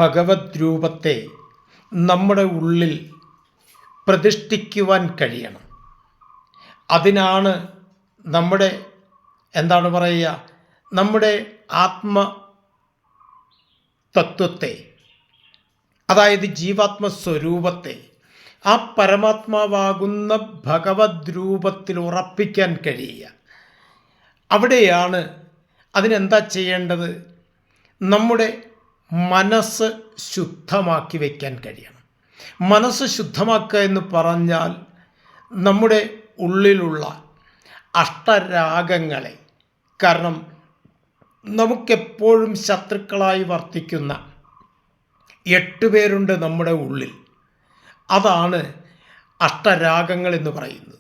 ഭഗവത് രൂപത്തെ നമ്മുടെ ഉള്ളിൽ പ്രതിഷ്ഠിക്കുവാൻ കഴിയണം. അതിനാണ് നമ്മുടെ നമ്മുടെ ആത്മതത്വത്തെ, അതായത് ജീവാത്മസ്വരൂപത്തെ ആ പരമാത്മാവാകുന്ന ഭഗവത് രൂപത്തിൽ ഉറപ്പിക്കാൻ കഴിയുക. അവിടെയാണ് അതിനെന്താ ചെയ്യേണ്ടത്? നമ്മുടെ മനസ്സ് ശുദ്ധമാക്കി വയ്ക്കാൻ കഴിയണം. മനസ്സ് ശുദ്ധമാക്കുക എന്ന് പറഞ്ഞാൽ നമ്മുടെ ഉള്ളിലുള്ള അഷ്ടരാഗങ്ങളെ, കാരണം നമുക്കെപ്പോഴും ശത്രുക്കളായി വർത്തിക്കുന്ന 8 പേരുണ്ട് നമ്മുടെ ഉള്ളിൽ. അതാണ് അഷ്ടരാഗങ്ങൾ എന്ന് പറയുന്നത്.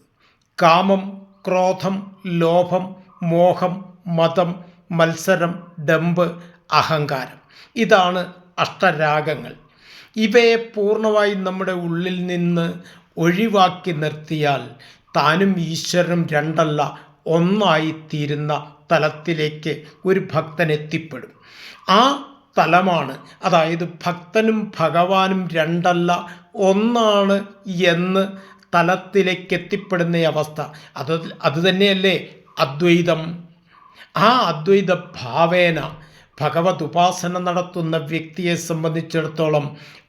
കാമം, ക്രോധം, ലോഭം, മോഹം, മതം, മത്സരം, ഡംബ്, അഹങ്കാരം. ഇതാണ് അഷ്ടരാഗങ്ങൾ. ഇവയെ പൂർണ്ണമായും നമ്മുടെ ഉള്ളിൽ നിന്ന് ഒഴിവാക്കി നിർത്തിയാൽ താനും ഈശ്വരനും രണ്ടല്ല ഒന്നായിത്തീരുന്ന തലത്തിലേക്ക് ഒരു ഭക്തൻ എത്തിപ്പെടും. ആ തലമാണ്, അതായത് ഭക്തനും ഭഗവാനും രണ്ടല്ല ഒന്നാണ് എന്ന് തലത്തിലേക്ക് എത്തിപ്പെടുന്ന അവസ്ഥ. അതുതന്നെയല്ലേ അദ്വൈതം. ആ അദ്വൈത ഭാവേന ഭഗവത് ഉപാസന നടത്തുന്ന വ്യക്തിയെ സംബന്ധിച്ചിടത്തോളം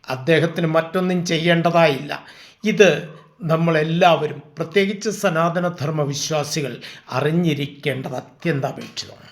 അദ്ദേഹത്തിന് മറ്റൊന്നും ചെയ്യേണ്ടതായില്ല. ഇത് നമ്മളെല്ലാവരും, പ്രത്യേകിച്ച് സനാതനധർമ്മ വിശ്വാസികൾ അറിഞ്ഞിരിക്കേണ്ടത് അത്യന്താപേക്ഷിതമാണ്.